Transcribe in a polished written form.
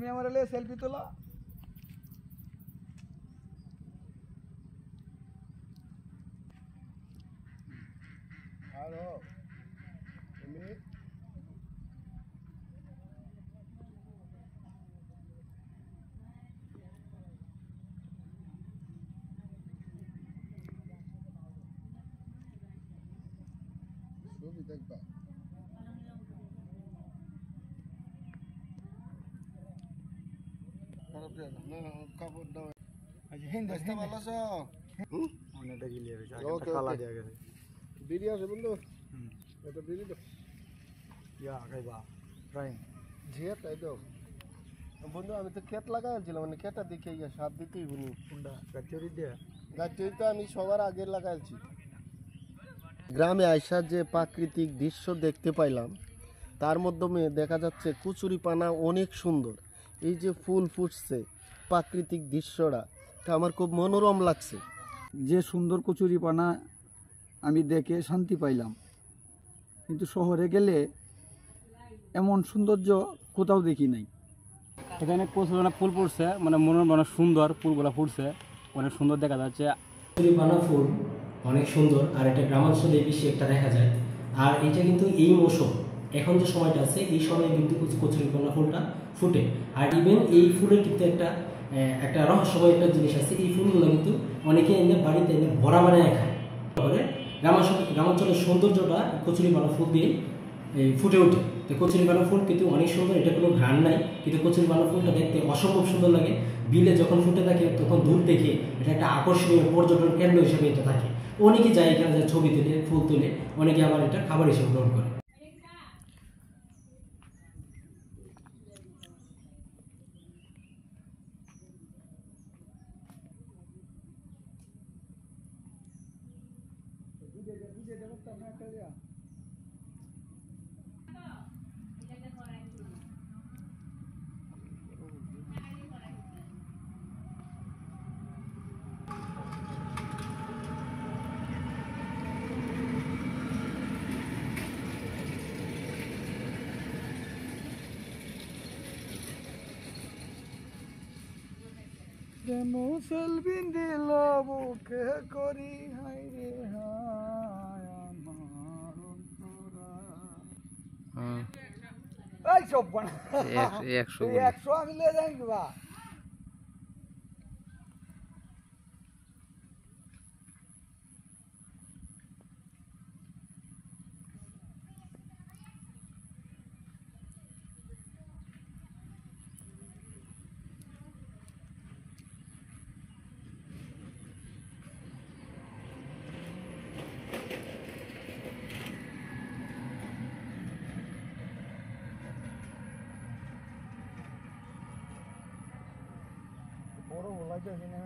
তুমি আমার এলে সেলফি তোলা। হ্যালো তুমি ছবি দেখবা। কাপড় দাও। বিড়ি আছে বন্ধু, এটা বিড়ি দাও। ঝিয়ে তাই দাও বন্ধু। আমি তো ক্ষেত লাগাইছিলাম, মানে ক্ষেতটা দেখে সার দিতেই বলি। গাছটি তো আমি সবার আগে লাগাইছি। গ্রামে আইসা যে প্রাকৃতিক দৃশ্য দেখতে পাইলাম, তার মাধ্যমে দেখা যাচ্ছে কচুরিপানা অনেক সুন্দর। এই যে ফুল ফুটছে, প্রাকৃতিক দৃশ্যটা আমার খুব মনোরম লাগছে। যে সুন্দর কচুরিপানা আমি দেখে শান্তি পাইলাম, কিন্তু শহরে গেলে এমন সৌন্দর্য কোথাও দেখি নাই। এখানে কচুরিপানা ফুল ফুটছে, মানে মনোরম, অনেক সুন্দর ফুলগুলো ফুটছে, অনেক সুন্দর দেখা যাচ্ছে। কচুরিপানা ফুল অনেক সুন্দর, আর এটা গ্রামাঞ্চলে বেশি একটা দেখা যায়। আর এটা কিন্তু এই মৌসুম, এখন যে সময়টা আছে এই সময় কিন্তু কচুরিপানা ফুলটা ফুটে। আর ইভেন এই ফুলের কিন্তু একটা রহস্যময় একটা জিনিস আছে। এই ফুলগুলো কিন্তু অনেকে এনে বাড়িতে এনে ভরা বানায় খায়। তারপরে গ্রামাঞ্চলের সৌন্দর্যটা কচুরিপানা ফুল দিয়ে ফুটে ওঠে। তো কচুরিপানা ফুল কিন্তু অনেক সুন্দর, এটা কোনো ঘ্রাণ নাই, কিন্তু কচুরিপানা ফুলটা দেখতে অসম্ভব সুন্দর লাগে। বিলে যখন ফুটে থাকে তখন দূর থেকে এটা একটা আকর্ষণীয় পর্যটন কেন্দ্র হিসেবে এটা থাকে। অনেকে যায় এখানে যায় ছবি তুলে, ফুল তুলে, অনেকে আবার এটা খাবার হিসেবে গ্রহণ করে। মুসলবিন দিল বুকে করি হাই রে হায় আমার অন্তরা। এই সব 100 আমি লিয়ে যাই কিবা। বড় লাগছে কিনা